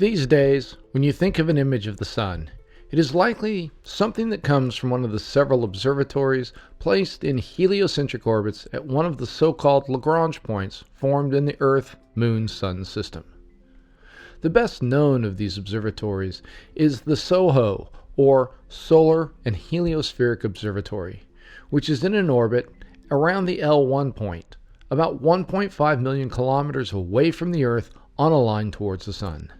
These days, when you think of an image of the sun, it is likely something that comes from one of the several observatories placed in heliocentric orbits at one of the so-called Lagrange points formed in the Earth-Moon-Sun system. The best known of these observatories is the SOHO, or Solar and Heliospheric Observatory, which is in an orbit around the L1 point, about 1.5 million kilometers away from the Earth on a line towards the Sun.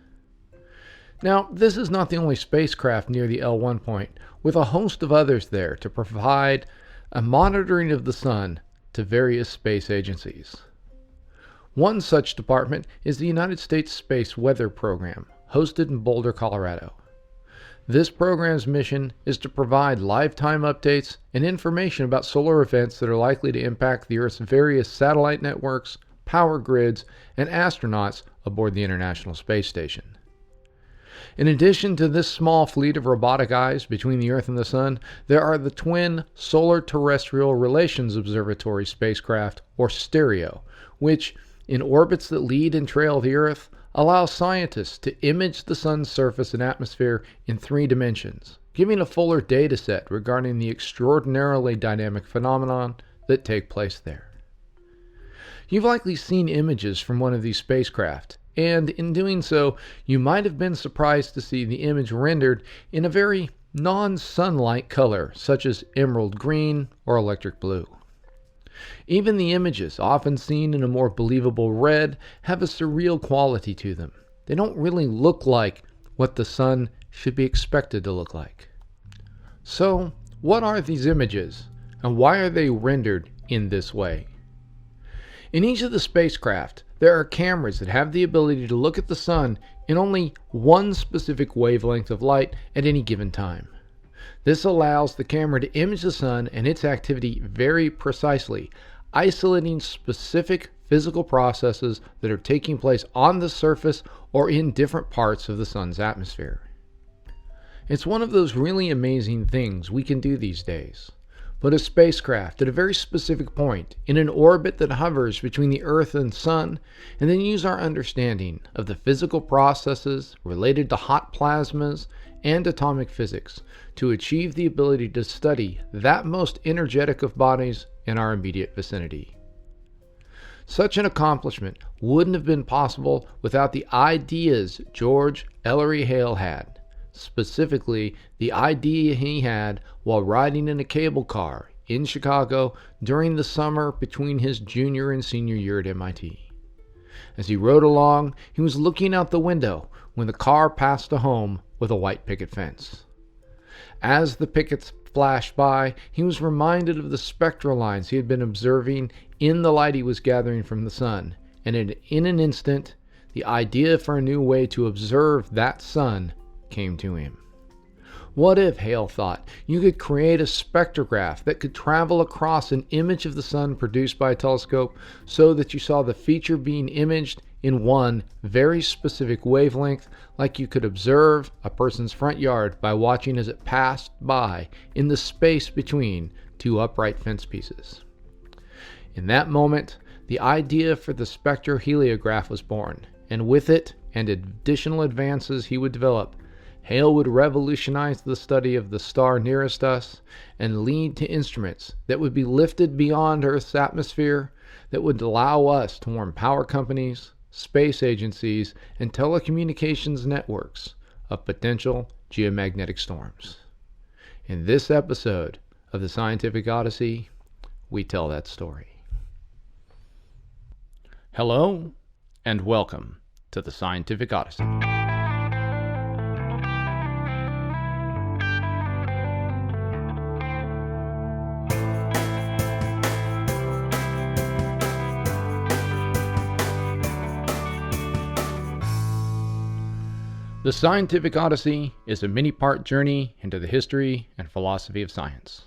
Now, this is not the only spacecraft near the L1 point, with a host of others there to provide a monitoring of the Sun to various space agencies. One such department is the United States Space Weather Program, hosted in Boulder, Colorado. This program's mission is to provide lifetime updates and information about solar events that are likely to impact the Earth's various satellite networks, power grids, and astronauts aboard the International Space Station. In addition to this small fleet of robotic eyes between the Earth and the Sun, there are the twin Solar Terrestrial Relations Observatory spacecraft, or STEREO, which, in orbits that lead and trail the Earth, allow scientists to image the Sun's surface and atmosphere in 3 dimensions, giving a fuller data set regarding the extraordinarily dynamic phenomenon that take place there. You've likely seen images from one of these spacecraft, and in doing so, you might have been surprised to see the image rendered in a very non-sunlight color, such as emerald green or electric blue. Even the images, often seen in a more believable red, have a surreal quality to them. They don't really look like what the Sun should be expected to look like. So, what are these images, and why are they rendered in this way? In each of the spacecraft, there are cameras that have the ability to look at the Sun in only one specific wavelength of light at any given time. This allows the camera to image the Sun and its activity very precisely, isolating specific physical processes that are taking place on the surface or in different parts of the Sun's atmosphere. It's one of those really amazing things we can do these days. Put a spacecraft at a very specific point in an orbit that hovers between the Earth and Sun, and then use our understanding of the physical processes related to hot plasmas and atomic physics to achieve the ability to study that most energetic of bodies in our immediate vicinity. Such an accomplishment wouldn't have been possible without the ideas George Ellery Hale had, specifically the idea he had while riding in a cable car in Chicago during the summer between his junior and senior year at MIT. As he rode along, he was looking out the window when the car passed a home with a white picket fence. As the pickets flashed by, he was reminded of the spectral lines he had been observing in the light he was gathering from the Sun, and in an instant, the idea for a new way to observe that Sun came to him. What if, Hale thought, you could create a spectrograph that could travel across an image of the Sun produced by a telescope so that you saw the feature being imaged in one very specific wavelength, like you could observe a person's front yard by watching as it passed by in the space between 2 upright fence pieces. In that moment, the idea for the spectroheliograph was born, and with it and additional advances he would develop, Hale would revolutionize the study of the star nearest us and lead to instruments that would be lifted beyond Earth's atmosphere that would allow us to warn power companies, space agencies, and telecommunications networks of potential geomagnetic storms. In this episode of the Scientific Odyssey, we tell that story. Hello, and welcome to the Scientific Odyssey. The Scientific Odyssey is a mini-part journey into the history and philosophy of science.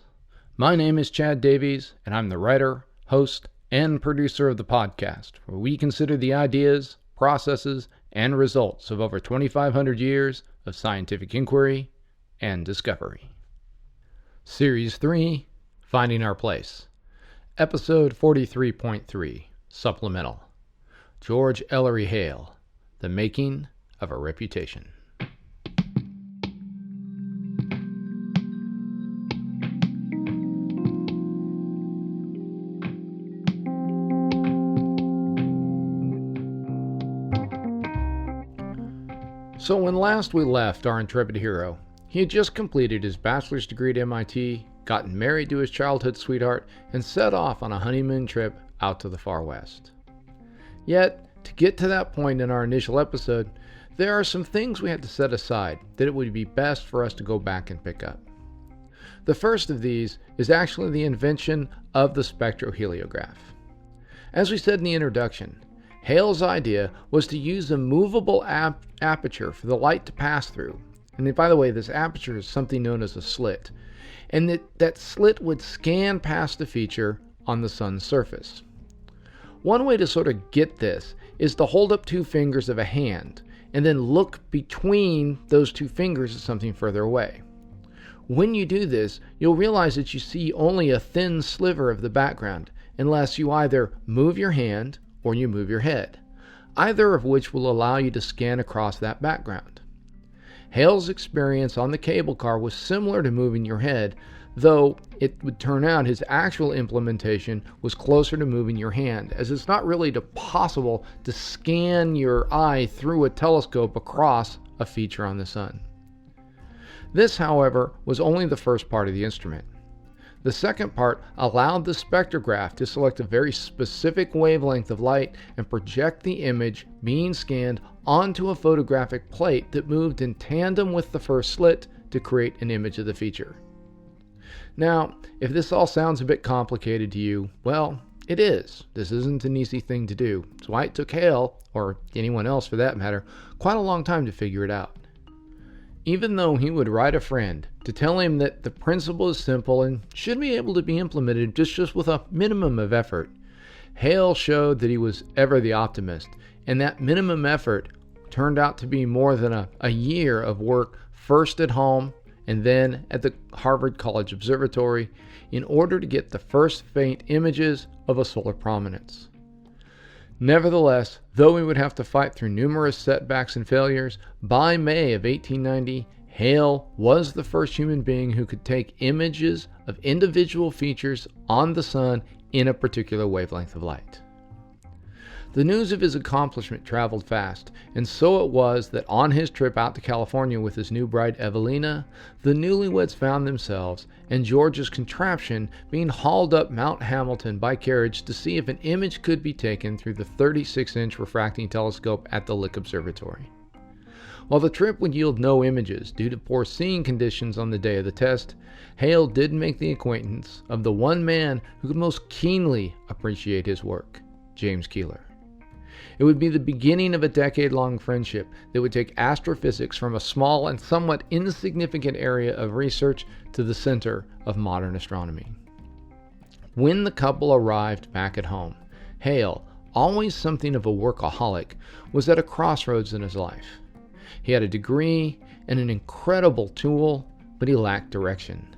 My name is Chad Davies, and I'm the writer, host, and producer of the podcast, where we consider the ideas, processes, and results of over 2,500 years of scientific inquiry and discovery. Series 3, Finding Our Place. Episode 43.3, Supplemental. George Ellery Hale, The Making of a reputation. So when last we left our intrepid hero, he had just completed his bachelor's degree at MIT, gotten married to his childhood sweetheart, and set off on a honeymoon trip out to the far west. Yet, to get to that point in our initial episode, there are some things we had to set aside that it would be best for us to go back and pick up. The first of these is actually the invention of the spectroheliograph. As we said in the introduction, Hale's idea was to use a movable aperture for the light to pass through. And by the way, this aperture is something known as a slit. And that slit would scan past the feature on the sun's surface. One way to sort of get this is to hold up two fingers of a hand and then look between those two fingers at something further away. When you do this, you'll realize that you see only a thin sliver of the background unless you either move your hand or you move your head, either of which will allow you to scan across that background. Hale's experience on the cable car was similar to moving your head, though it would turn out his actual implementation was closer to moving your hand, as it's not really possible to scan your eye through a telescope across a feature on the sun. This, however, was only the first part of the instrument. The second part allowed the spectrograph to select a very specific wavelength of light and project the image being scanned onto a photographic plate that moved in tandem with the first slit to create an image of the feature. Now, if this all sounds a bit complicated to you, well, it is. This isn't an easy thing to do. It's why it took Hale, or anyone else for that matter, quite a long time to figure it out. Even though he would write a friend to tell him that the principle is simple and should be able to be implemented just with a minimum of effort, Hale showed that he was ever the optimist, and that minimum effort turned out to be more than a year of work, first at home and then at the Harvard College Observatory, in order to get the first faint images of a solar prominence. Nevertheless, though he would have to fight through numerous setbacks and failures, by May of 1890, Hale was the first human being who could take images of individual features on the sun in a particular wavelength of light. The news of his accomplishment traveled fast, and so it was that on his trip out to California with his new bride Evelina, the newlyweds found themselves and George's contraption being hauled up Mount Hamilton by carriage to see if an image could be taken through the 36-inch refracting telescope at the Yerkes Observatory. While the trip would yield no images due to poor seeing conditions on the day of the test, Hale did make the acquaintance of the one man who could most keenly appreciate his work, James Keeler. It would be the beginning of a decade-long friendship that would take astrophysics from a small and somewhat insignificant area of research to the center of modern astronomy. When the couple arrived back at home, Hale, always something of a workaholic, was at a crossroads in his life. He had a degree and an incredible tool, but he lacked direction.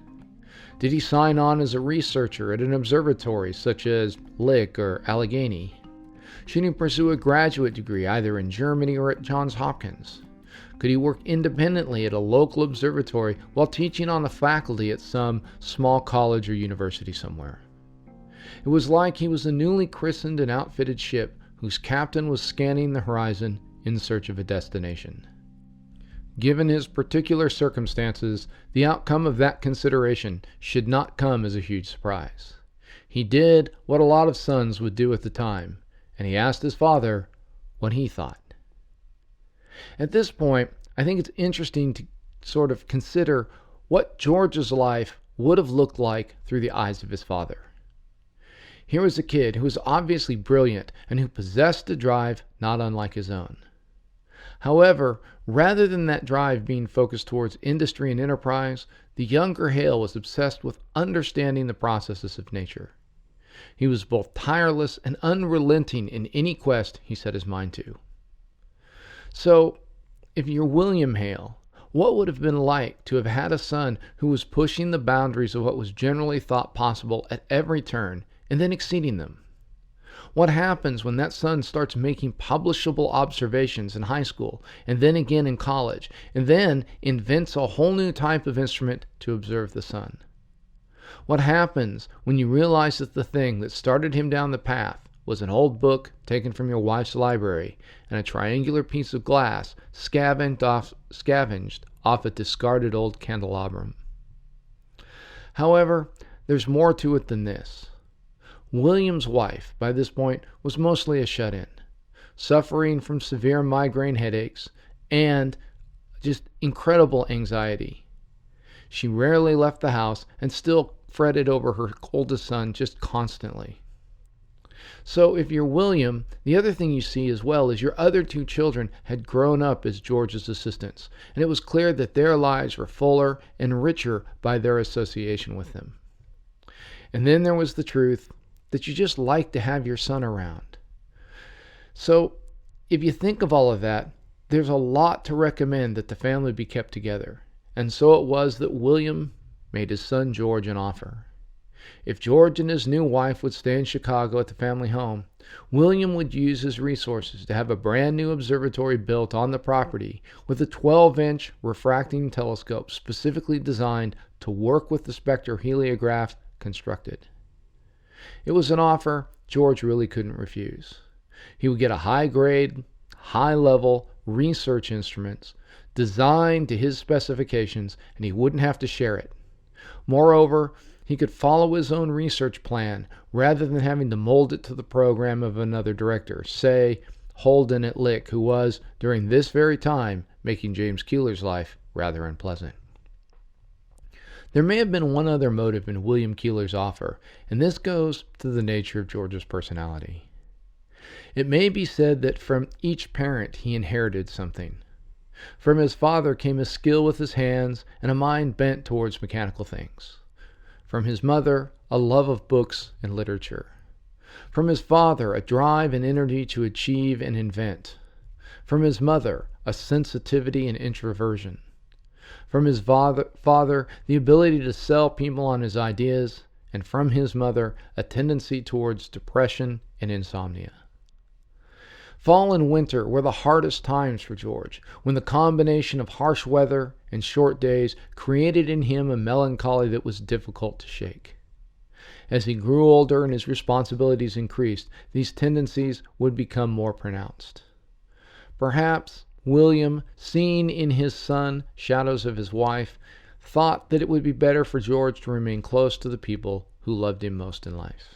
Did he sign on as a researcher at an observatory such as Lick or Allegheny? Should he pursue a graduate degree either in Germany or at Johns Hopkins? Could he work independently at a local observatory while teaching on the faculty at some small college or university somewhere? It was like he was a newly christened and outfitted ship whose captain was scanning the horizon in search of a destination. Given his particular circumstances, the outcome of that consideration should not come as a huge surprise. He did what a lot of sons would do at the time, and he asked his father what he thought. At this point, I think it's interesting to sort of consider what George's life would have looked like through the eyes of his father. Here was a kid who was obviously brilliant and who possessed a drive not unlike his own. However, rather than that drive being focused towards industry and enterprise, the younger Hale was obsessed with understanding the processes of nature. He was both tireless and unrelenting in any quest he set his mind to. So, if you're William Hale, what would it have been like to have had a son who was pushing the boundaries of what was generally thought possible at every turn and then exceeding them? What happens when that son starts making publishable observations in high school, and then again in college, and then invents a whole new type of instrument to observe the sun? What happens when you realize that the thing that started him down the path was an old book taken from your wife's library and a triangular piece of glass scavenged off a discarded old candelabrum? However, there's more to it than this. William's wife, by this point, was mostly a shut-in, suffering from severe migraine headaches and just incredible anxiety. She rarely left the house and still fretted over her oldest son just constantly. So if you're William, the other thing you see as well is your other two children had grown up as George's assistants, and it was clear that their lives were fuller and richer by their association with him. And then there was the truth that you just like to have your son around. So if you think of all of that, there's a lot to recommend that the family be kept together. And so it was that William made his son George an offer. If George and his new wife would stay in Chicago at the family home, William would use his resources to have a brand new observatory built on the property with a 12-inch refracting telescope specifically designed to work with the spectroheliograph constructed. It was an offer George really couldn't refuse. He would get a high-grade, high-level research instruments designed to his specifications, and he wouldn't have to share it. Moreover, he could follow his own research plan rather than having to mold it to the program of another director, say Holden at Lick, who was, during this very time, making James Keeler's life rather unpleasant. There may have been one other motive in William Keeler's offer, and this goes to the nature of George's personality. It may be said that from each parent he inherited something. From his father came a skill with his hands and a mind bent towards mechanical things. From his mother, a love of books and literature. From his father, a drive and energy to achieve and invent. From his mother, a sensitivity and introversion. From his father, the ability to sell people on his ideas, and from his mother, a tendency towards depression and insomnia. Fall and winter were the hardest times for George, when the combination of harsh weather and short days created in him a melancholy that was difficult to shake. As he grew older and his responsibilities increased, these tendencies would become more pronounced. Perhaps William, seeing in his son shadows of his wife, thought that it would be better for George to remain close to the people who loved him most in life.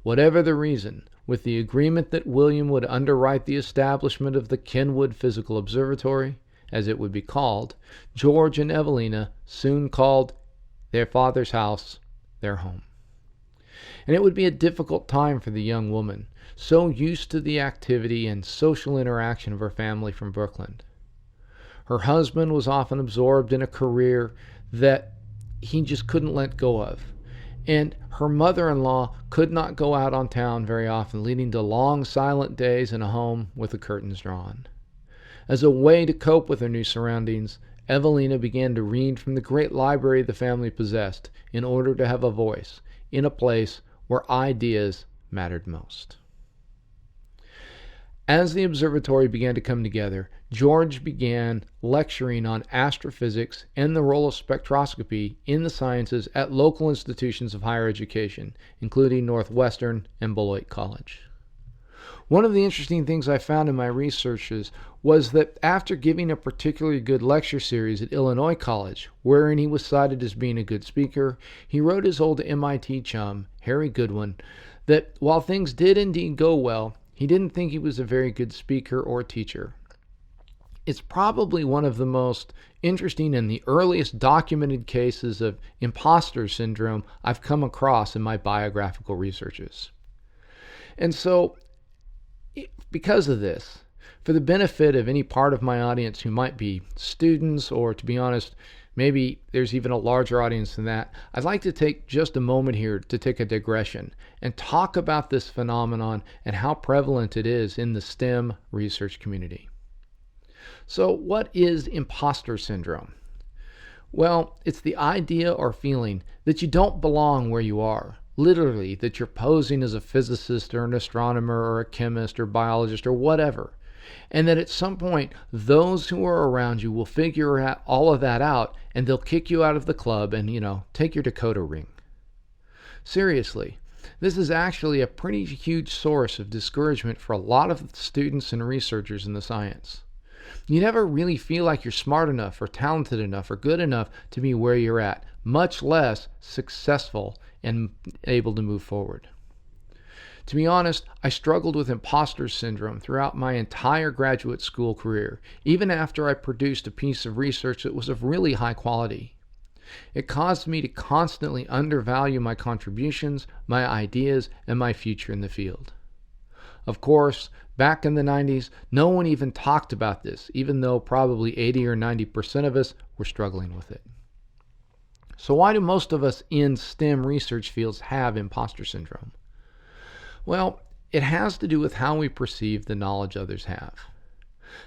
Whatever the reason, with the agreement that William would underwrite the establishment of the Kenwood Physical Observatory, as it would be called, George and Evelina soon called their father's house their home. And it would be a difficult time for the young woman, so used to the activity and social interaction of her family from Brooklyn. Her husband was often absorbed in a career that he just couldn't let go of. And her mother-in-law could not go out on town very often, leading to long, silent days in a home with the curtains drawn. As a way to cope with her new surroundings, Evelina began to read from the great library the family possessed in order to have a voice in a place where ideas mattered most. As the observatory began to come together, George began lecturing on astrophysics and the role of spectroscopy in the sciences at local institutions of higher education, including Northwestern and Beloit College. One of the interesting things I found in my researches was that after giving a particularly good lecture series at Illinois College, wherein he was cited as being a good speaker, he wrote his old MIT chum, Harry Goodwin, that while things did indeed go well, he didn't think he was a very good speaker or teacher. It's probably one of the most interesting and the earliest documented cases of imposter syndrome I've come across in my biographical researches. And so, because of this, for the benefit of any part of my audience who might be students, or to be honest, maybe there's even a larger audience than that, I'd like to take just a moment here to take a digression and talk about this phenomenon and how prevalent it is in the STEM research community. So what is imposter syndrome? Well, it's the idea or feeling that you don't belong where you are, Literally, that you're posing as a physicist or an astronomer or a chemist or biologist or whatever. And that at some point, those who are around you will figure out all of that out, and they'll kick you out of the club and, take your decoder ring. Seriously, this is actually a pretty huge source of discouragement for a lot of students and researchers in the science. You never really feel like you're smart enough or talented enough or good enough to be where you're at, much less successful and able to move forward. To be honest, I struggled with imposter syndrome throughout my entire graduate school career, even after I produced a piece of research that was of really high quality. It caused me to constantly undervalue my contributions, my ideas, and my future in the field. Of course, back in the 90s, no one even talked about this, even though probably 80 or 90% of us were struggling with it. So why do most of us in STEM research fields have imposter syndrome? Well, it has to do with how we perceive the knowledge others have.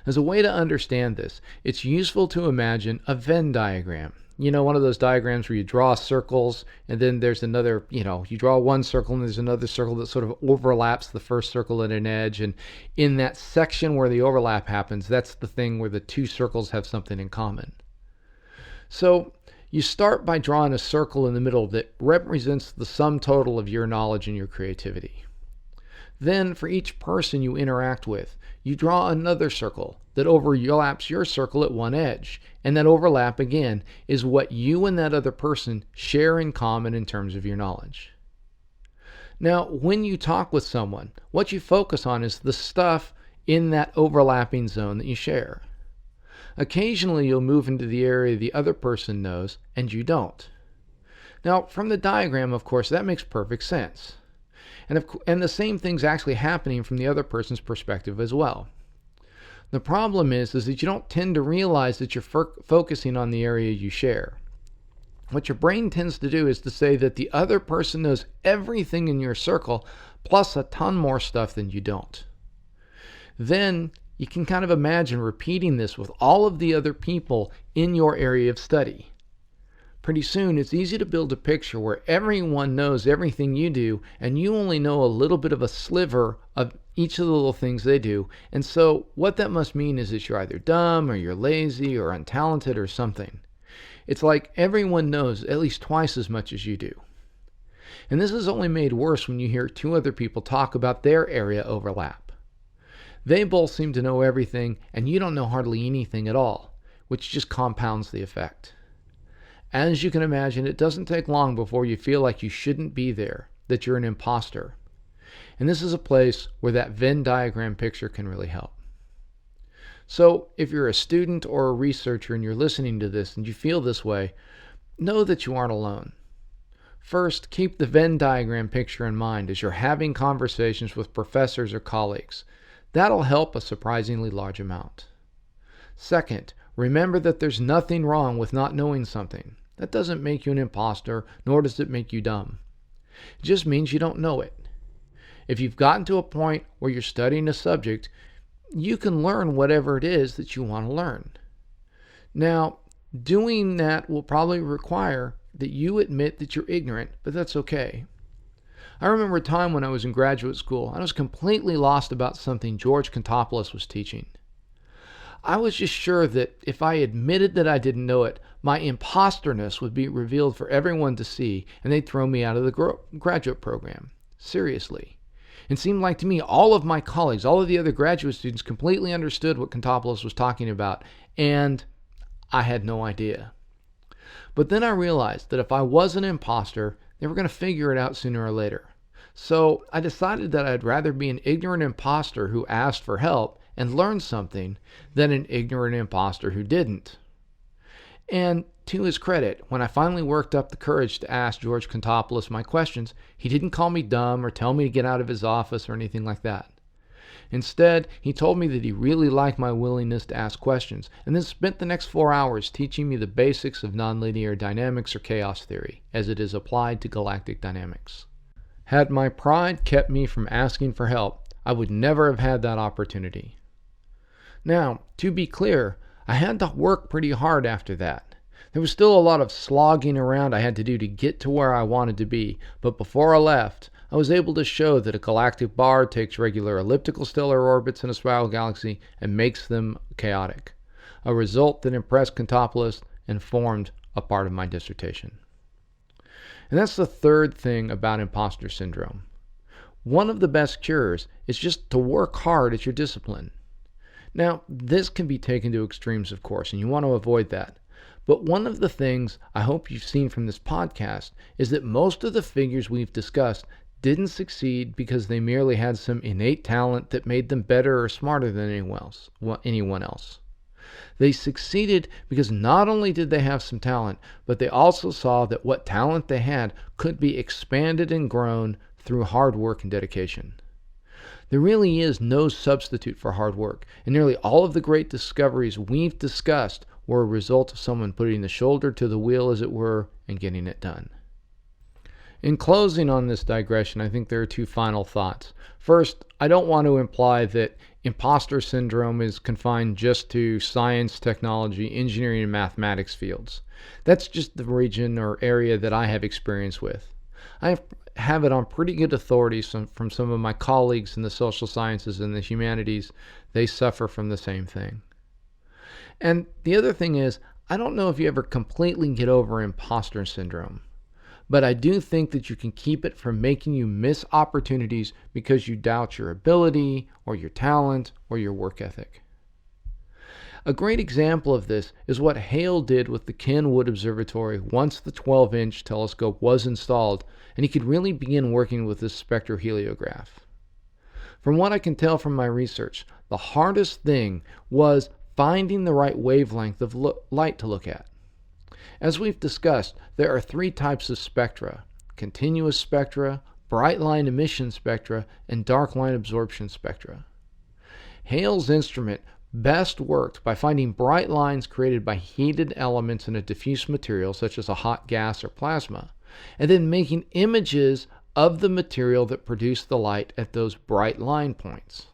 As a way to understand this, it's useful to imagine a Venn diagram. One of those diagrams where you draw circles and then there's another, you draw one circle and there's another circle that sort of overlaps the first circle at an edge. And in that section where the overlap happens, that's the thing where the two circles have something in common. So you start by drawing a circle in the middle that represents the sum total of your knowledge and your creativity. Then, for each person you interact with, you draw another circle that overlaps your circle at one edge. And that overlap, again, is what you and that other person share in common in terms of your knowledge. Now, when you talk with someone, what you focus on is the stuff in that overlapping zone that you share. Occasionally, you'll move into the area the other person knows, and you don't. Now, from the diagram, of course, that makes perfect sense. And the same thing's actually happening from the other person's perspective as well. The problem is that you don't tend to realize that you're focusing on the area you share. What your brain tends to do is to say that the other person knows everything in your circle, plus a ton more stuff than you don't. Then you can kind of imagine repeating this with all of the other people in your area of study. Pretty soon, it's easy to build a picture where everyone knows everything you do, and you only know a little bit of a sliver of each of the little things they do. And so what that must mean is that you're either dumb, or you're lazy, or untalented, or something. It's like everyone knows at least twice as much as you do. And this is only made worse when you hear two other people talk about their area overlap. They both seem to know everything, and you don't know hardly anything at all, which just compounds the effect. As you can imagine, it doesn't take long before you feel like you shouldn't be there, that you're an imposter. And this is a place where that Venn diagram picture can really help. So, if you're a student or a researcher and you're listening to this and you feel this way, know that you aren't alone. First, keep the Venn diagram picture in mind as you're having conversations with professors or colleagues. That'll help a surprisingly large amount. Second, remember that there's nothing wrong with not knowing something. That doesn't make you an imposter, nor does it make you dumb. It just means you don't know it. If you've gotten to a point where you're studying a subject, you can learn whatever it is that you want to learn. Now, doing that will probably require that you admit that you're ignorant, but that's okay. I remember a time when I was in graduate school, I was completely lost about something George Contopoulos was teaching. I was just sure that if I admitted that I didn't know it, my imposterness would be revealed for everyone to see, and they'd throw me out of the graduate program. Seriously. It seemed like to me all of my colleagues, all of the other graduate students completely understood what Contopoulos was talking about, and I had no idea. But then I realized that if I was an imposter, they were going to figure it out sooner or later. So I decided that I'd rather be an ignorant imposter who asked for help and learned something than an ignorant imposter who didn't. And to his credit, when I finally worked up the courage to ask George Contopoulos my questions, he didn't call me dumb or tell me to get out of his office or anything like that. Instead, he told me that he really liked my willingness to ask questions, and then spent the next 4 hours teaching me the basics of nonlinear dynamics or chaos theory, as it is applied to galactic dynamics. Had my pride kept me from asking for help, I would never have had that opportunity. Now, to be clear, I had to work pretty hard after that. There was still a lot of slogging around I had to do to get to where I wanted to be, but before I left, I was able to show that a galactic bar takes regular elliptical stellar orbits in a spiral galaxy and makes them chaotic, a result that impressed Contopoulos and formed a part of my dissertation. And that's the third thing about imposter syndrome. One of the best cures is just to work hard at your discipline. Now, this can be taken to extremes, of course, and you want to avoid that. But one of the things I hope you've seen from this podcast is that most of the figures we've discussed didn't succeed because they merely had some innate talent that made them better or smarter than anyone else. They succeeded because not only did they have some talent, but they also saw that what talent they had could be expanded and grown through hard work and dedication. There really is no substitute for hard work, and nearly all of the great discoveries we've discussed were a result of someone putting the shoulder to the wheel, as it were, and getting it done. In closing on this digression, I think there are two final thoughts. First, I don't want to imply that imposter syndrome is confined just to science, technology, engineering, and mathematics fields. That's just the region or area that I have experience with. I have it on pretty good authority from some of my colleagues in the social sciences and the humanities. They suffer from the same thing. And the other thing is, I don't know if you ever completely get over imposter syndrome, but I do think that you can keep it from making you miss opportunities because you doubt your ability or your talent or your work ethic. A great example of this is what Hale did with the Kenwood Observatory once the 12-inch telescope was installed and he could really begin working with this spectroheliograph. From what I can tell from my research, the hardest thing was finding the right wavelength of light to look at. As we've discussed, there are three types of spectra: continuous spectra, bright line emission spectra, and dark line absorption spectra. Hale's instrument best worked by finding bright lines created by heated elements in a diffuse material such as a hot gas or plasma, and then making images of the material that produced the light at those bright line points.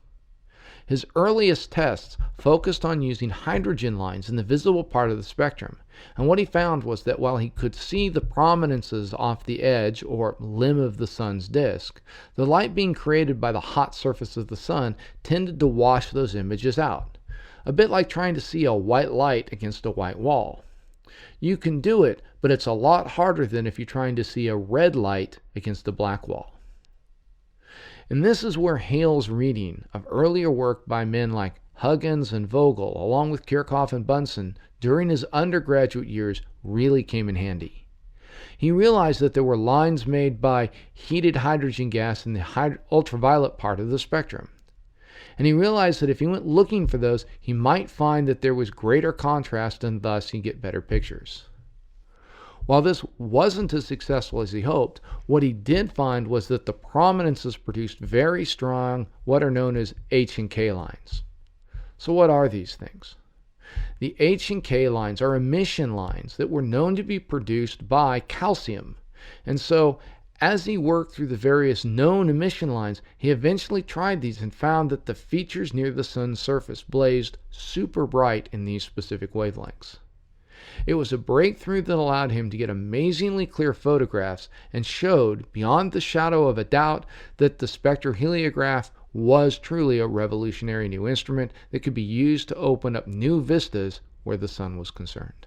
His earliest tests focused on using hydrogen lines in the visible part of the spectrum, and what he found was that while he could see the prominences off the edge or limb of the sun's disk, the light being created by the hot surface of the sun tended to wash those images out, a bit like trying to see a white light against a white wall. You can do it, but it's a lot harder than if you're trying to see a red light against a black wall. And this is where Hale's reading of earlier work by men like Huggins and Vogel, along with Kirchhoff and Bunsen, during his undergraduate years really came in handy. He realized that there were lines made by heated hydrogen gas in the ultraviolet part of the spectrum. And he realized that if he went looking for those, he might find that there was greater contrast and thus he'd get better pictures. While this wasn't as successful as he hoped, what he did find was that the prominences produced very strong, what are known as H and K lines. So what are these things? The H and K lines are emission lines that were known to be produced by calcium. And so, as he worked through the various known emission lines, he eventually tried these and found that the features near the sun's surface blazed super bright in these specific wavelengths. It was a breakthrough that allowed him to get amazingly clear photographs and showed, beyond the shadow of a doubt, that the spectroheliograph was truly a revolutionary new instrument that could be used to open up new vistas where the sun was concerned.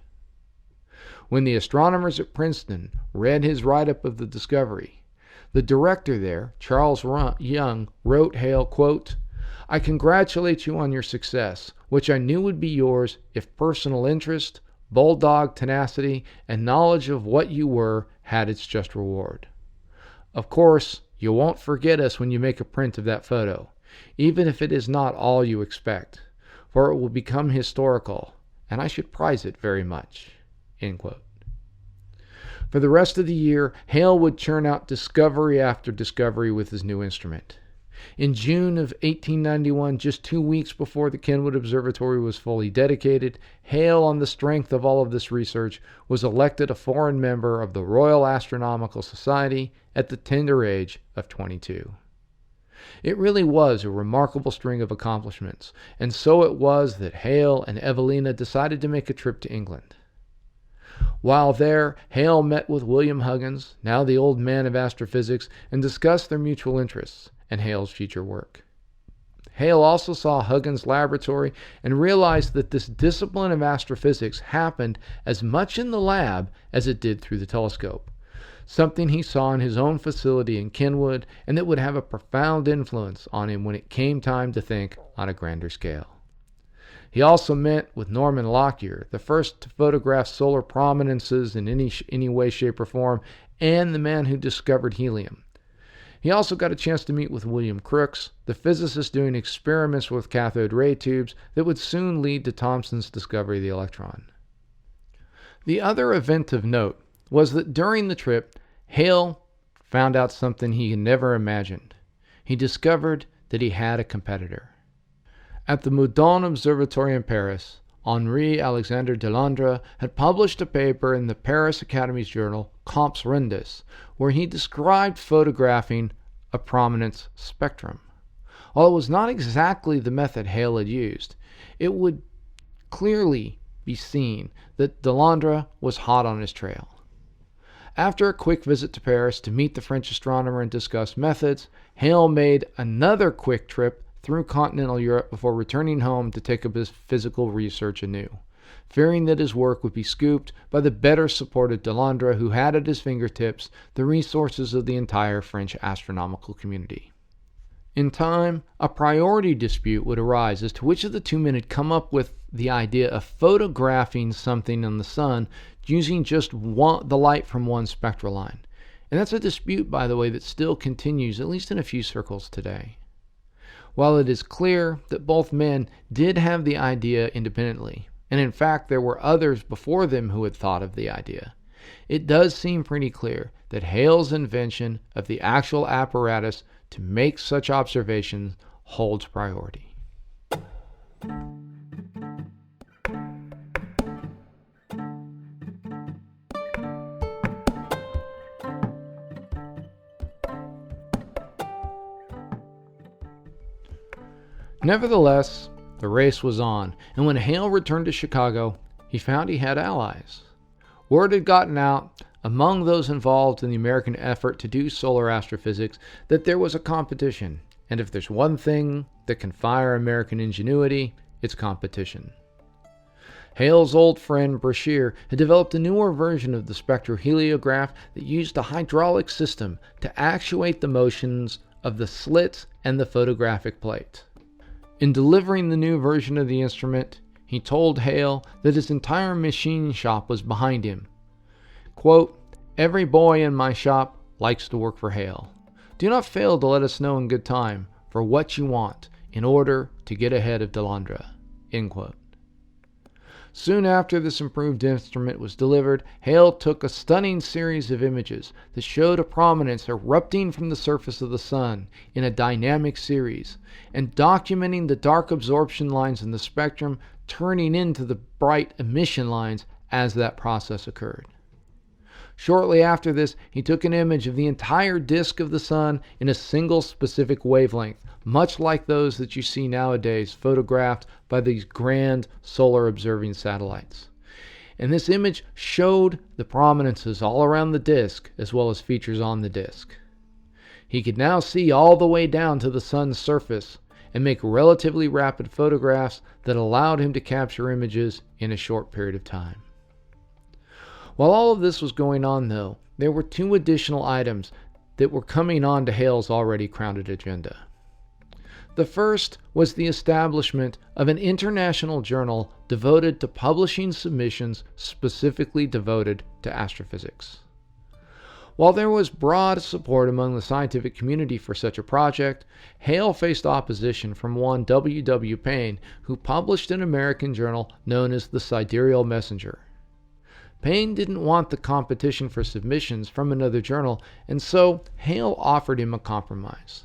When the astronomers at Princeton read his write-up of the discovery, the director there, Charles Young, wrote Hale, quote, "I congratulate you on your success, which I knew would be yours if personal interest, bulldog tenacity, and knowledge of what you were had its just reward. Of course, you won't forget us when you make a print of that photo, even if it is not all you expect, for it will become historical, and I should prize it very much." End quote. For the rest of the year, Hale would churn out discovery after discovery with his new instrument. In June of 1891, just 2 weeks before the Kenwood Observatory was fully dedicated, Hale, on the strength of all of this research, was elected a foreign member of the Royal Astronomical Society at the tender age of 22. It really was a remarkable string of accomplishments, and so it was that Hale and Evelina decided to make a trip to England. While there, Hale met with William Huggins, now the old man of astrophysics, and discussed their mutual interests and Hale's future work. Hale also saw Huggins' laboratory and realized that this discipline of astrophysics happened as much in the lab as it did through the telescope, something he saw in his own facility in Kenwood and that would have a profound influence on him when it came time to think on a grander scale. He also met with Norman Lockyer, the first to photograph solar prominences in any way, shape, or form, and the man who discovered helium. He also got a chance to meet with William Crookes, the physicist doing experiments with cathode ray tubes that would soon lead to Thomson's discovery of the electron. The other event of note was that during the trip, Hale found out something he had never imagined. He discovered that he had a competitor. At the Meudon Observatory in Paris, Henri Alexandre Delandre had published a paper in the Paris Academy's journal Comps Rendus, where he described photographing a prominence spectrum. While it was not exactly the method Hale had used, it would clearly be seen that Delandre was hot on his trail. After a quick visit to Paris to meet the French astronomer and discuss methods, Hale made another quick trip through continental Europe before returning home to take up his physical research anew, fearing that his work would be scooped by the better supported Delandre, who had at his fingertips the resources of the entire French astronomical community. In time, a priority dispute would arise as to which of the two men had come up with the idea of photographing something in the sun using just the light from one spectral line. And that's a dispute, by the way, that still continues, at least in a few circles today. While it is clear that both men did have the idea independently, and in fact there were others before them who had thought of the idea, it does seem pretty clear that Hale's invention of the actual apparatus to make such observations holds priority. Nevertheless, the race was on, and when Hale returned to Chicago, he found he had allies. Word had gotten out among those involved in the American effort to do solar astrophysics that there was a competition, and if there's one thing that can fire American ingenuity, it's competition. Hale's old friend Brashear had developed a newer version of the spectroheliograph that used a hydraulic system to actuate the motions of the slits and the photographic plate. In delivering the new version of the instrument, he told Hale that his entire machine shop was behind him. Quote, "Every boy in my shop likes to work for Hale. Do not fail to let us know in good time for what you want in order to get ahead of Delandre." End quote. Soon after this improved instrument was delivered, Hale took a stunning series of images that showed a prominence erupting from the surface of the sun in a dynamic series, and documenting the dark absorption lines in the spectrum turning into the bright emission lines as that process occurred. Shortly after this, he took an image of the entire disk of the sun in a single specific wavelength, much like those that you see nowadays photographed by these grand solar observing satellites. And this image showed the prominences all around the disk as well as features on the disk. He could now see all the way down to the sun's surface and make relatively rapid photographs that allowed him to capture images in a short period of time. While all of this was going on, though, there were two additional items that were coming on to Hale's already crowded agenda. The first was the establishment of an international journal devoted to publishing submissions specifically devoted to astrophysics. While there was broad support among the scientific community for such a project, Hale faced opposition from one W. W. Payne, who published an American journal known as the Sidereal Messenger. Payne didn't want the competition for submissions from another journal, and so Hale offered him a compromise.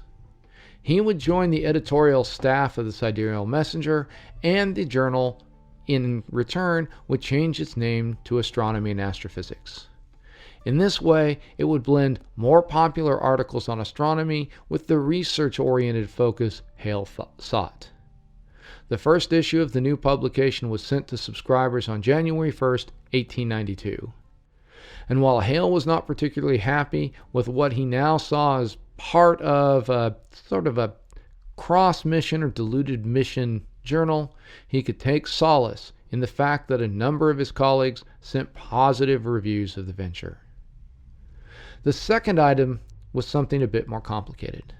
He would join the editorial staff of the Sidereal Messenger, and the journal, in return, would change its name to Astronomy and Astrophysics. In this way, it would blend more popular articles on astronomy with the research-oriented focus Hale sought. The first issue of the new publication was sent to subscribers on January 1st, 1892. And while Hale was not particularly happy with what he now saw as part of a sort of a cross mission or diluted mission journal, he could take solace in the fact that a number of his colleagues sent positive reviews of the venture. The second item was something a bit more complicated.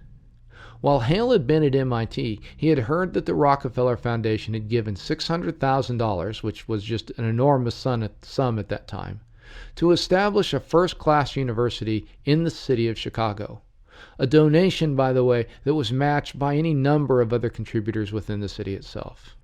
While Hale had been at MIT, he had heard that the Rockefeller Foundation had given $600,000, which was just an enormous sum at that time, to establish a first-class university in the city of Chicago. A donation, by the way, that was matched by any number of other contributors within the city itself.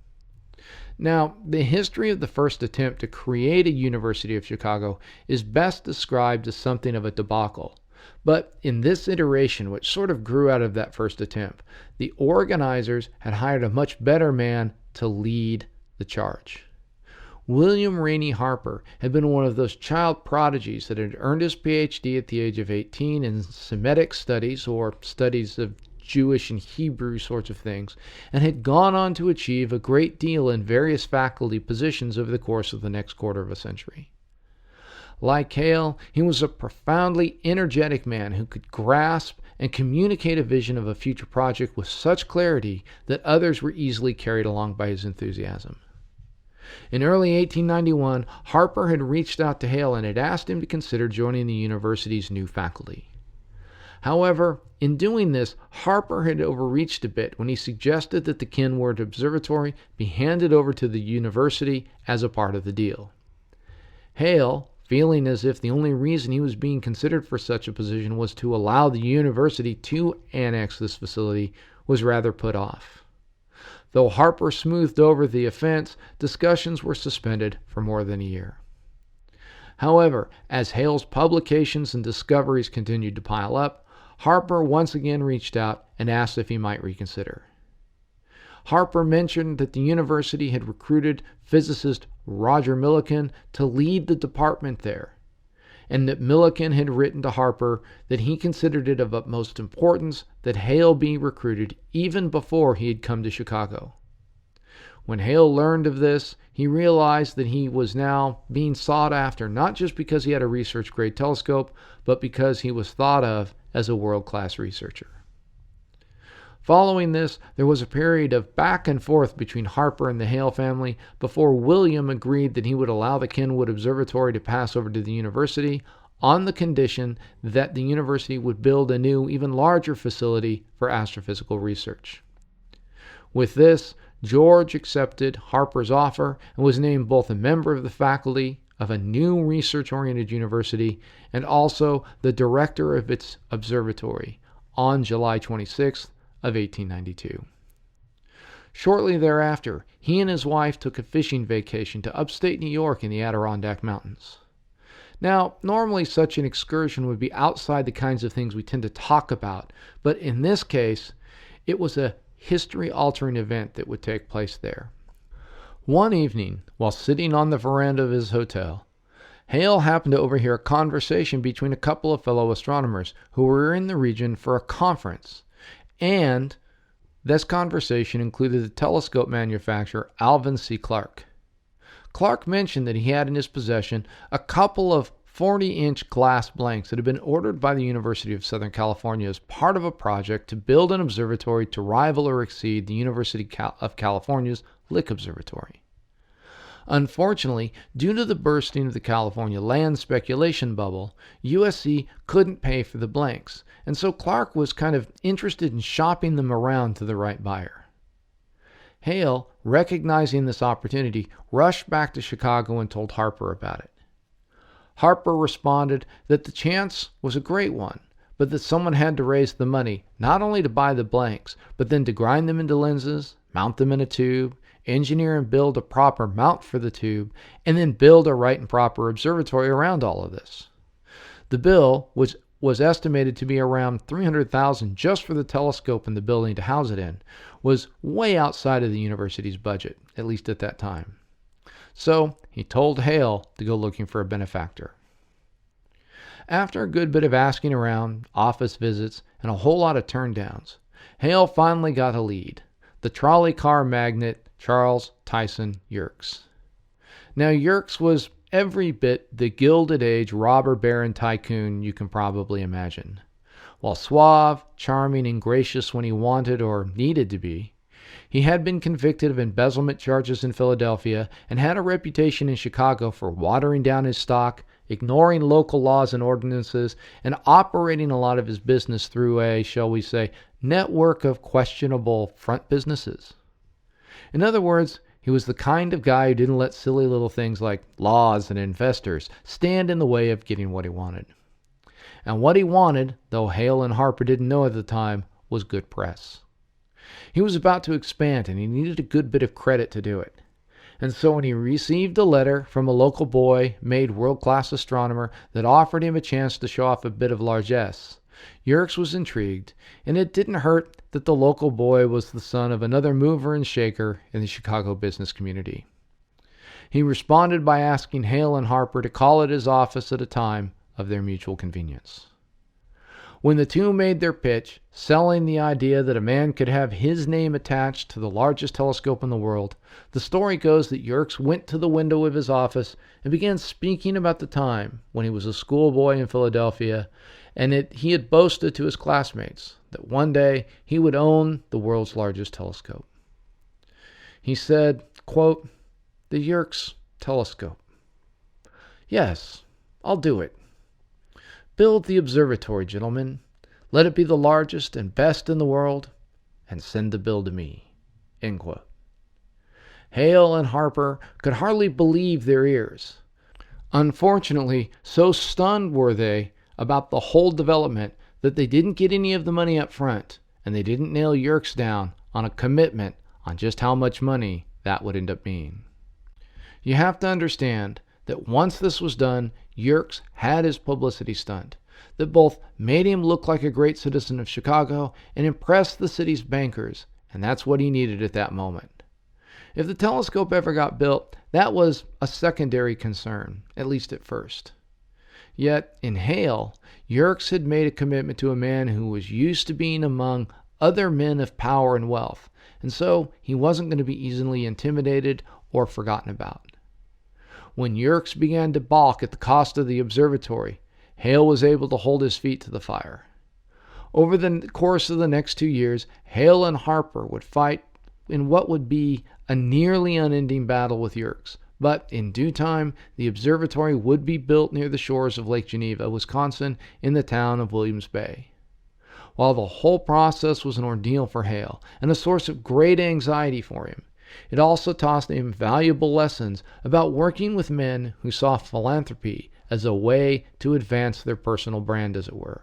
Now, the history of the first attempt to create a University of Chicago is best described as something of a debacle. But in this iteration, which sort of grew out of that first attempt, the organizers had hired a much better man to lead the charge. William Rainey Harper had been one of those child prodigies that had earned his PhD at the age of 18 in Semitic studies, or studies of Jewish and Hebrew sorts of things, and had gone on to achieve a great deal in various faculty positions over the course of the next quarter of a century. Like Hale, he was a profoundly energetic man who could grasp and communicate a vision of a future project with such clarity that others were easily carried along by his enthusiasm. In early 1891, Harper had reached out to Hale and had asked him to consider joining the university's new faculty. However, in doing this, Harper had overreached a bit when he suggested that the Yerkes Observatory be handed over to the university as a part of the deal. Hale, feeling as if the only reason he was being considered for such a position was to allow the university to annex this facility, was rather put off. Though Harper smoothed over the offense, discussions were suspended for more than a year. However, as Hale's publications and discoveries continued to pile up, Harper once again reached out and asked if he might reconsider. Harper mentioned that the university had recruited physicist Roger Millikan to lead the department there, and that Millikan had written to Harper that he considered it of utmost importance that Hale be recruited even before he had come to Chicago. When Hale learned of this, he realized that he was now being sought after not just because he had a research-grade telescope, but because he was thought of as a world-class researcher. Following this, there was a period of back and forth between Harper and the Hale family before William agreed that he would allow the Yerkes Observatory to pass over to the university on the condition that the university would build a new, even larger facility for astrophysical research. With this, George accepted Harper's offer and was named both a member of the faculty of a new research-oriented university and also the director of its observatory on July 26th of 1892. Shortly thereafter, he and his wife took a fishing vacation to upstate New York in the Adirondack Mountains. Now, normally such an excursion would be outside the kinds of things we tend to talk about, but in this case, it was a history-altering event that would take place there. One evening, while sitting on the veranda of his hotel, Hale happened to overhear a conversation between a couple of fellow astronomers who were in the region for a conference, and this conversation included the telescope manufacturer Alvin C. Clark. Clark mentioned that he had in his possession a couple of 40-inch glass blanks that had been ordered by the University of Southern California as part of a project to build an observatory to rival or exceed the University of California's Lick Observatory. Unfortunately, due to the bursting of the California land speculation bubble, USC couldn't pay for the blanks, and so Clark was kind of interested in shopping them around to the right buyer. Hale, recognizing this opportunity, rushed back to Chicago and told Harper about it. Harper responded that the chance was a great one, but that someone had to raise the money not only to buy the blanks, but then to grind them into lenses, mount them in a tube, engineer and build a proper mount for the tube, and then build a right and proper observatory around all of this. The bill, which was estimated to be around $300,000 just for the telescope and the building to house it in, was way outside of the university's budget, at least at that time. So he told Hale to go looking for a benefactor. After a good bit of asking around, office visits, and a whole lot of turndowns, Hale finally got a lead: the trolley car magnate Charles Tyson Yerkes. Now, Yerkes was every bit the Gilded Age robber baron tycoon you can probably imagine. While suave, charming, and gracious when he wanted or needed to be, he had been convicted of embezzlement charges in Philadelphia and had a reputation in Chicago for watering down his stock, ignoring local laws and ordinances, and operating a lot of his business through a, shall we say, network of questionable front businesses. In other words, he was the kind of guy who didn't let silly little things like laws and investors stand in the way of getting what he wanted. And what he wanted, though Hale and Harper didn't know at the time, was good press. He was about to expand, and he needed a good bit of credit to do it. And so when he received a letter from a local boy-made world-class astronomer that offered him a chance to show off a bit of largesse, Yerkes was intrigued, and it didn't hurt that the local boy was the son of another mover and shaker in the Chicago business community. He responded by asking Hale and Harper to call at his office at a time of their mutual convenience. When the two made their pitch, selling the idea that a man could have his name attached to the largest telescope in the world, the story goes that Yerkes went to the window of his office and began speaking about the time when he was a schoolboy in Philadelphia, and he had boasted to his classmates that one day he would own the world's largest telescope. He said, quote, "The Yerkes Telescope. Yes, I'll do it. Build the observatory, gentlemen. Let it be the largest and best in the world, and send the bill to me." End quote. Hale and Harper could hardly believe their ears. Unfortunately, so stunned were they about the whole development that they didn't get any of the money up front, and they didn't nail Yerkes down on a commitment on just how much money that would end up being. You have to understand that once this was done, Yerkes had his publicity stunt that both made him look like a great citizen of Chicago and impressed the city's bankers, and that's what he needed at that moment. If the telescope ever got built, that was a secondary concern, at least at first. Yet, in Hale, Yerkes had made a commitment to a man who was used to being among other men of power and wealth, and so he wasn't going to be easily intimidated or forgotten about. When Yerkes began to balk at the cost of the observatory, Hale was able to hold his feet to the fire. Over the course of the next 2 years, Hale and Harper would fight in what would be a nearly unending battle with Yerkes. But in due time, the observatory would be built near the shores of Lake Geneva, Wisconsin, in the town of Williams Bay. While the whole process was an ordeal for Hale and a source of great anxiety for him, it also taught him valuable lessons about working with men who saw philanthropy as a way to advance their personal brand, as it were.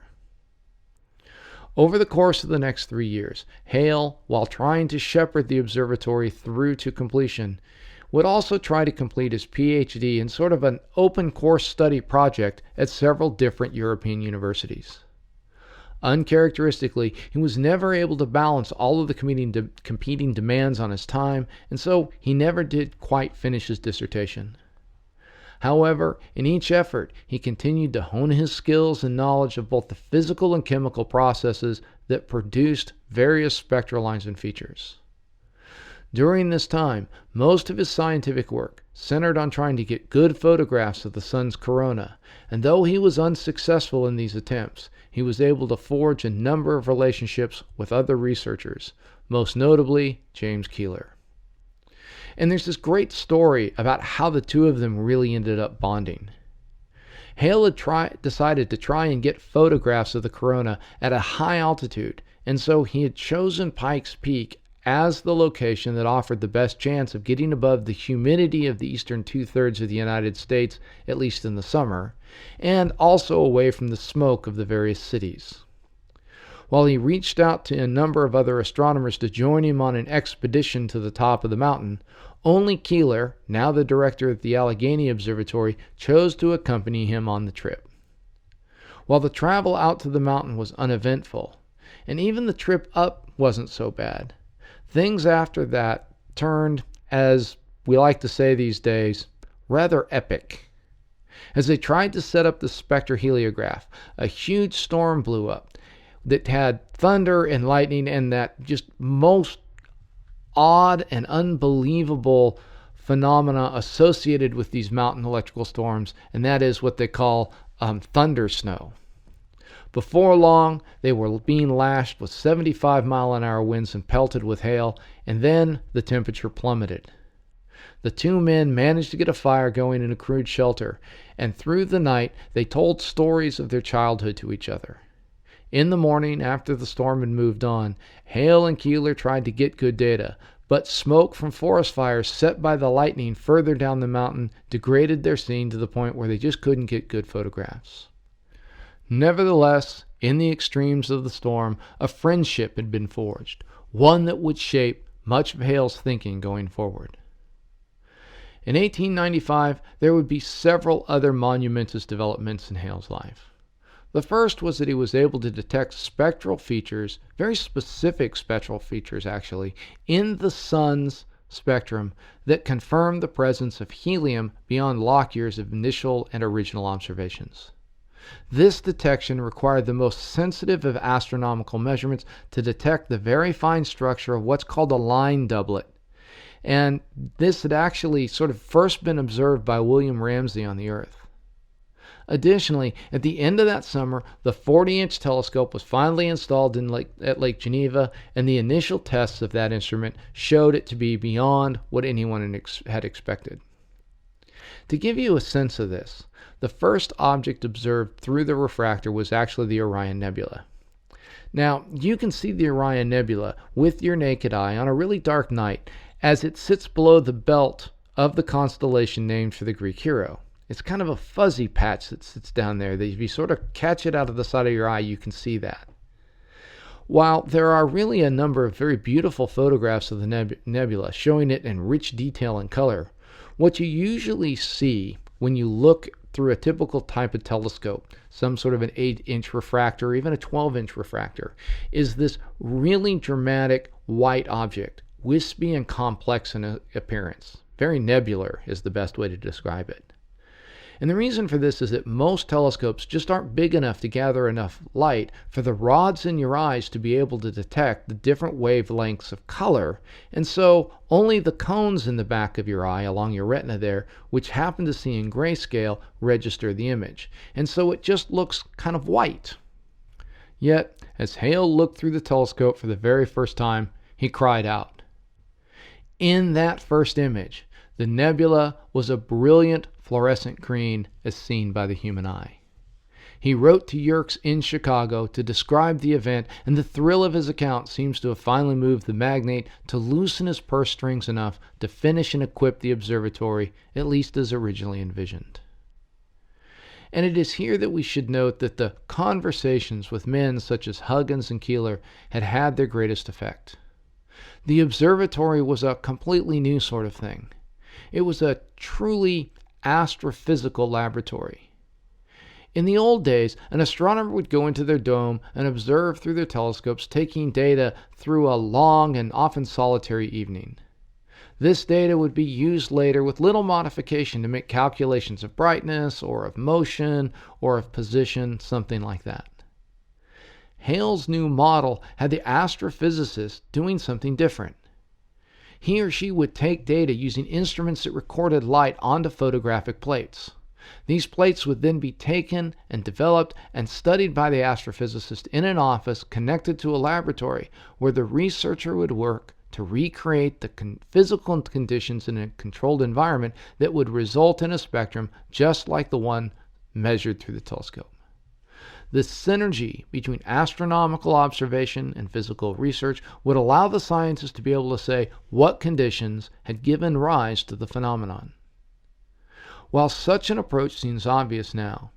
Over the course of the next 3 years, Hale, while trying to shepherd the observatory through to completion, would also try to complete his PhD in sort of an open course study project at several different European universities. Uncharacteristically, he was never able to balance all of the competing demands on his time, and so he never did quite finish his dissertation. However, in each effort, he continued to hone his skills and knowledge of both the physical and chemical processes that produced various spectral lines and features. During this time, most of his scientific work centered on trying to get good photographs of the sun's corona, and though he was unsuccessful in these attempts, he was able to forge a number of relationships with other researchers, most notably James Keeler. And there's this great story about how the two of them really ended up bonding. Hale had decided to try and get photographs of the corona at a high altitude, and so he had chosen Pikes Peak as the location that offered the best chance of getting above the humidity of the eastern two-thirds of the United States, at least in the summer, and also away from the smoke of the various cities. While he reached out to a number of other astronomers to join him on an expedition to the top of the mountain, only Keeler, now the director at the Allegheny Observatory, chose to accompany him on the trip. While the travel out to the mountain was uneventful, and even the trip up wasn't so bad, things after that turned, as we like to say these days, rather epic. As they tried to set up the spectroheliograph, a huge storm blew up that had thunder and lightning and that just most odd and unbelievable phenomena associated with these mountain electrical storms, and that is what they call thunder snow. Before long, they were being lashed with 75-mile-an-hour winds and pelted with hail, and then the temperature plummeted. The two men managed to get a fire going in a crude shelter, and through the night they told stories of their childhood to each other. In the morning, after the storm had moved on, Hale and Keeler tried to get good data, but smoke from forest fires set by the lightning further down the mountain degraded their scene to the point where they just couldn't get good photographs. Nevertheless, in the extremes of the storm, a friendship had been forged, one that would shape much of Hale's thinking going forward. In 1895, there would be several other monumentous developments in Hale's life. The first was that he was able to detect spectral features, very specific spectral features actually, in the sun's spectrum that confirmed the presence of helium beyond Lockyer's initial and original observations. This detection required the most sensitive of astronomical measurements to detect the very fine structure of what's called a line doublet. And this had actually sort of first been observed by William Ramsay on the Earth. Additionally, at the end of that summer, the 40-inch telescope was finally installed at Lake Geneva, and the initial tests of that instrument showed it to be beyond what anyone had expected. To give you a sense of this, the first object observed through the refractor was actually the Orion Nebula. Now, you can see the Orion Nebula with your naked eye on a really dark night as it sits below the belt of the constellation named for the Greek hero. It's kind of a fuzzy patch that sits down there that if you sort of catch it out of the side of your eye, you can see that. While there are really a number of very beautiful photographs of the nebula showing it in rich detail and color, what you usually see when you look through a typical type of telescope, some sort of an 8-inch refractor or even a 12-inch refractor, is this really dramatic white object, wispy and complex in appearance. Very nebular is the best way to describe it. And the reason for this is that most telescopes just aren't big enough to gather enough light for the rods in your eyes to be able to detect the different wavelengths of color, and so only the cones in the back of your eye along your retina there, which happen to see in grayscale, register the image. And so it just looks kind of white. Yet, as Hale looked through the telescope for the very first time, he cried out. In that first image, the nebula was a brilliant fluorescent green as seen by the human eye. He wrote to Yerkes in Chicago to describe the event, and the thrill of his account seems to have finally moved the magnate to loosen his purse strings enough to finish and equip the observatory, at least as originally envisioned. And it is here that we should note that the conversations with men such as Huggins and Keeler had had their greatest effect. The observatory was a completely new sort of thing. It was a truly astrophysical laboratory. In the old days, an astronomer would go into their dome and observe through their telescopes, taking data through a long and often solitary evening. This data would be used later with little modification to make calculations of brightness or of motion or of position, something like that. Hales New Model had the astrophysicist doing something different. He or she would take data using instruments that recorded light onto photographic plates. These plates would then be taken and developed and studied by the astrophysicist in an office connected to a laboratory where the researcher would work to recreate the physical conditions in a controlled environment that would result in a spectrum just like the one measured through the telescope. The synergy between astronomical observation and physical research would allow the scientists to be able to say what conditions had given rise to the phenomenon. While such an approach seems obvious now,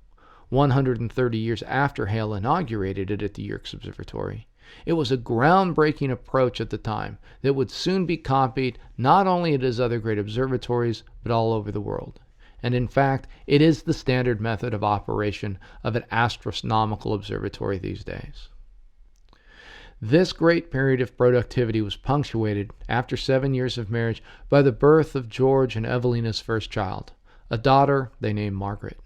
130 years after Hale inaugurated it at the Yerkes Observatory, it was a groundbreaking approach at the time that would soon be copied not only at his other great observatories, but all over the world. And in fact, it is the standard method of operation of an astronomical observatory these days. This great period of productivity was punctuated, after 7 years of marriage, by the birth of George and Evelina's first child, a daughter they named Margaret.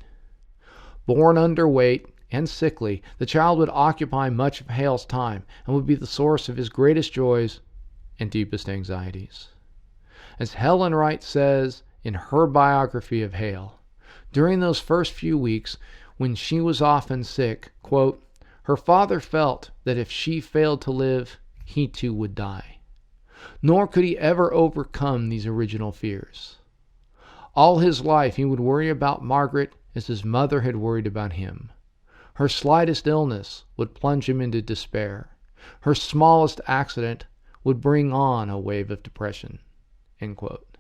Born underweight and sickly, the child would occupy much of Hale's time and would be the source of his greatest joys and deepest anxieties. As Helen Wright says in her biography of Hale, during those first few weeks when she was often sick, quote, her father felt that if she failed to live, he too would die. Nor could he ever overcome these original fears. All his life he would worry about Margaret as his mother had worried about him. Her slightest illness would plunge him into despair. Her smallest accident would bring on a wave of depression. End quote.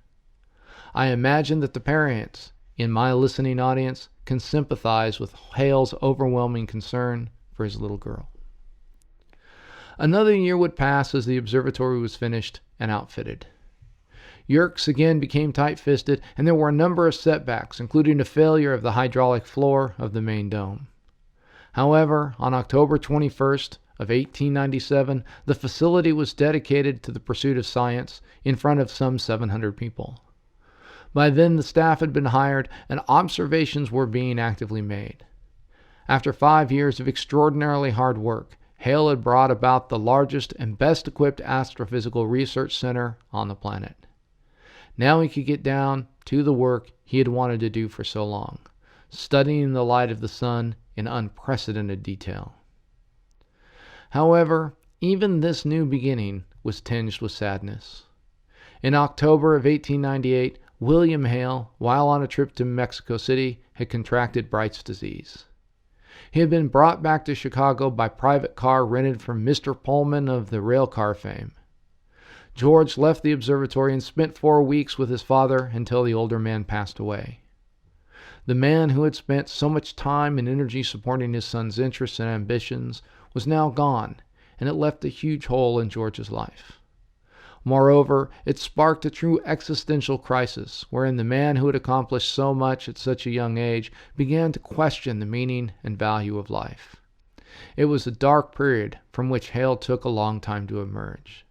I imagine that the parents in my listening audience can sympathize with Hale's overwhelming concern for his little girl. Another year would pass as the observatory was finished and outfitted. Yerkes again became tight-fisted, and there were a number of setbacks, including a failure of the hydraulic floor of the main dome. However, on October 21st of 1897, the facility was dedicated to the pursuit of science in front of some 700 people. By then, the staff had been hired, and observations were being actively made. After 5 years of extraordinarily hard work, Hale had brought about the largest and best-equipped astrophysical research center on the planet. Now he could get down to the work he had wanted to do for so long, studying the light of the sun in unprecedented detail. However, even this new beginning was tinged with sadness. In October of 1898, William Hale, while on a trip to Mexico City, had contracted Bright's disease. He had been brought back to Chicago by private car rented from Mr. Pullman of the railcar fame. George left the observatory and spent 4 weeks with his father until the older man passed away. The man who had spent so much time and energy supporting his son's interests and ambitions was now gone, and it left a huge hole in George's life. Moreover, it sparked a true existential crisis, wherein the man who had accomplished so much at such a young age began to question the meaning and value of life. It was a dark period from which Hale took a long time to emerge.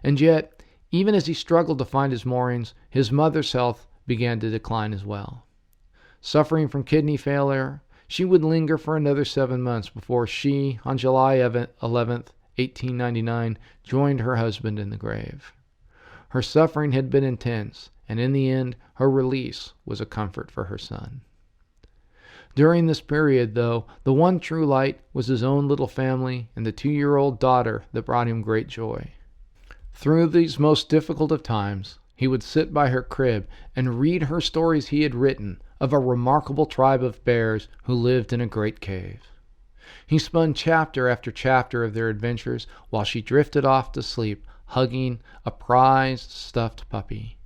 And yet, even as he struggled to find his moorings, his mother's health began to decline as well. Suffering from kidney failure, she would linger for another 7 months before she, on July 11th, 1899, joined her husband in the grave. Her suffering had been intense, and in the end, her release was a comfort for her son. During this period, though, the one true light was his own little family and the 2-year-old daughter that brought him great joy. Through these most difficult of times, he would sit by her crib and read her stories he had written of a remarkable tribe of bears who lived in a great cave. He spun chapter after chapter of their adventures while she drifted off to sleep, hugging a prized stuffed puppy.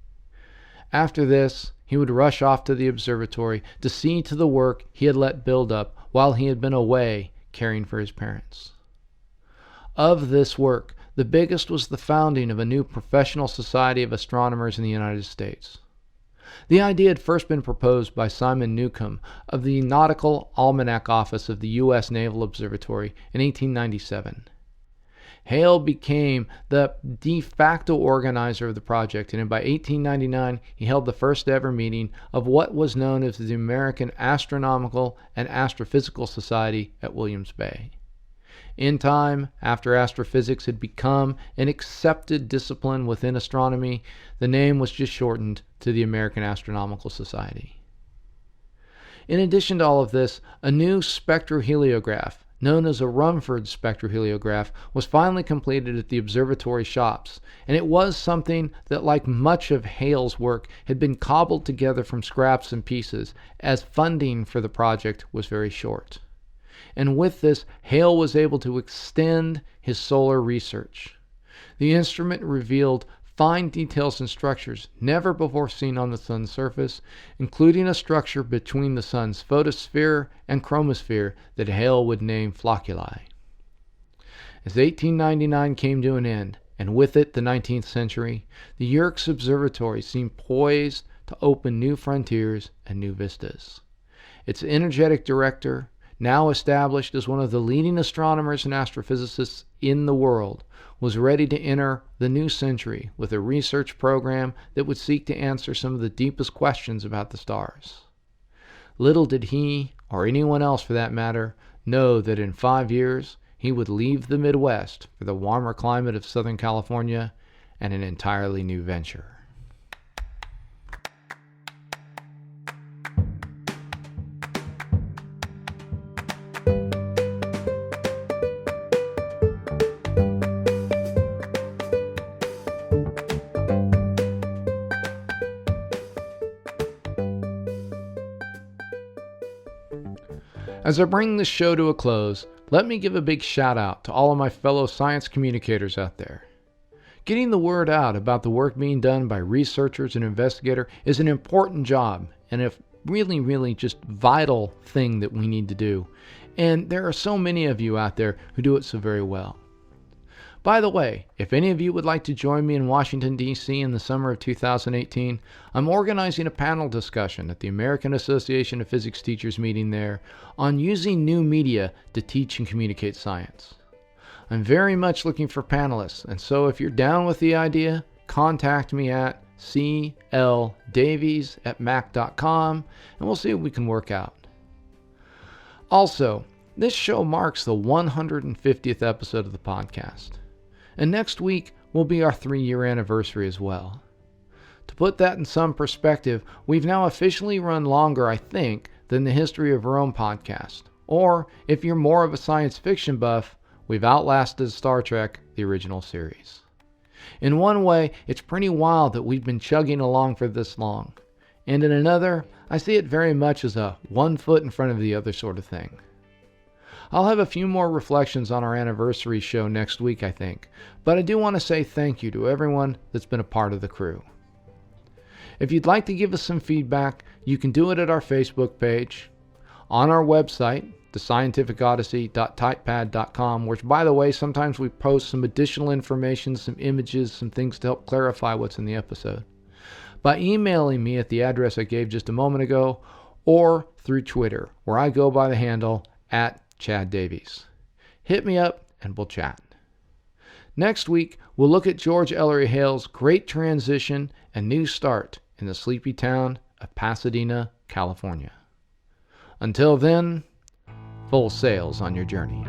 After this, he would rush off to the observatory to see to the work he had let build up while he had been away caring for his parents. Of this work, the biggest was the founding of a new professional society of astronomers in the United States. The idea had first been proposed by Simon Newcomb of the Nautical Almanac Office of the U.S. Naval Observatory in 1897. Hale became the de facto organizer of the project, and by 1899 he held the first ever meeting of what was known as the American Astronomical and Astrophysical Society at Williams Bay. In time, after astrophysics had become an accepted discipline within astronomy, the name was just shortened to the American Astronomical Society. In addition to all of this, a new spectroheliograph, known as a Rumford spectroheliograph, was finally completed at the observatory shops, and it was something that, like much of Hale's work, had been cobbled together from scraps and pieces, as funding for the project was very short. And with this, Hale was able to extend his solar research. The instrument revealed fine details and structures never before seen on the sun's surface, including a structure between the sun's photosphere and chromosphere that Hale would name flocculi. As 1899 came to an end, and with it the 19th century, the Yerkes Observatory seemed poised to open new frontiers and new vistas. Its energetic director, now established as one of the leading astronomers and astrophysicists in the world, was ready to enter the new century with a research program that would seek to answer some of the deepest questions about the stars. Little did he, or anyone else for that matter, know that in 5 years he would leave the Midwest for the warmer climate of Southern California and an entirely new venture. As I bring this show to a close, let me give a big shout out to all of my fellow science communicators out there. Getting the word out about the work being done by researchers and investigators is an important job and a really just vital thing that we need to do. And there are so many of you out there who do it so very well. By the way, if any of you would like to join me in Washington, D.C. in the summer of 2018, I'm organizing a panel discussion at the American Association of Physics Teachers meeting there on using new media to teach and communicate science. I'm very much looking for panelists, and so if you're down with the idea, contact me at cldavies@mac.com, and we'll see what we can work out. Also, this show marks the 150th episode of the podcast, and next week will be our 3-year anniversary as well. To put that in some perspective, we've now officially run longer, I think, than the History of Rome podcast, or if you're more of a science fiction buff, we've outlasted Star Trek, the original series. In one way, it's pretty wild that we've been chugging along for this long. And in another, I see it very much as a one foot in front of the other sort of thing. I'll have a few more reflections on our anniversary show next week, I think. But I do want to say thank you to everyone that's been a part of the crew. If you'd like to give us some feedback, you can do it at our Facebook page, on our website, thescientificodyssey.typepad.com, which, by the way, sometimes we post some additional information, some images, some things to help clarify what's in the episode, by emailing me at the address I gave just a moment ago, or through Twitter, where I go by the handle @ChadDavies. Hit me up and we'll chat. Next week, we'll look at George Ellery Hale's great transition and new start in the sleepy town of Pasadena, California. Until then, full sails on your journey.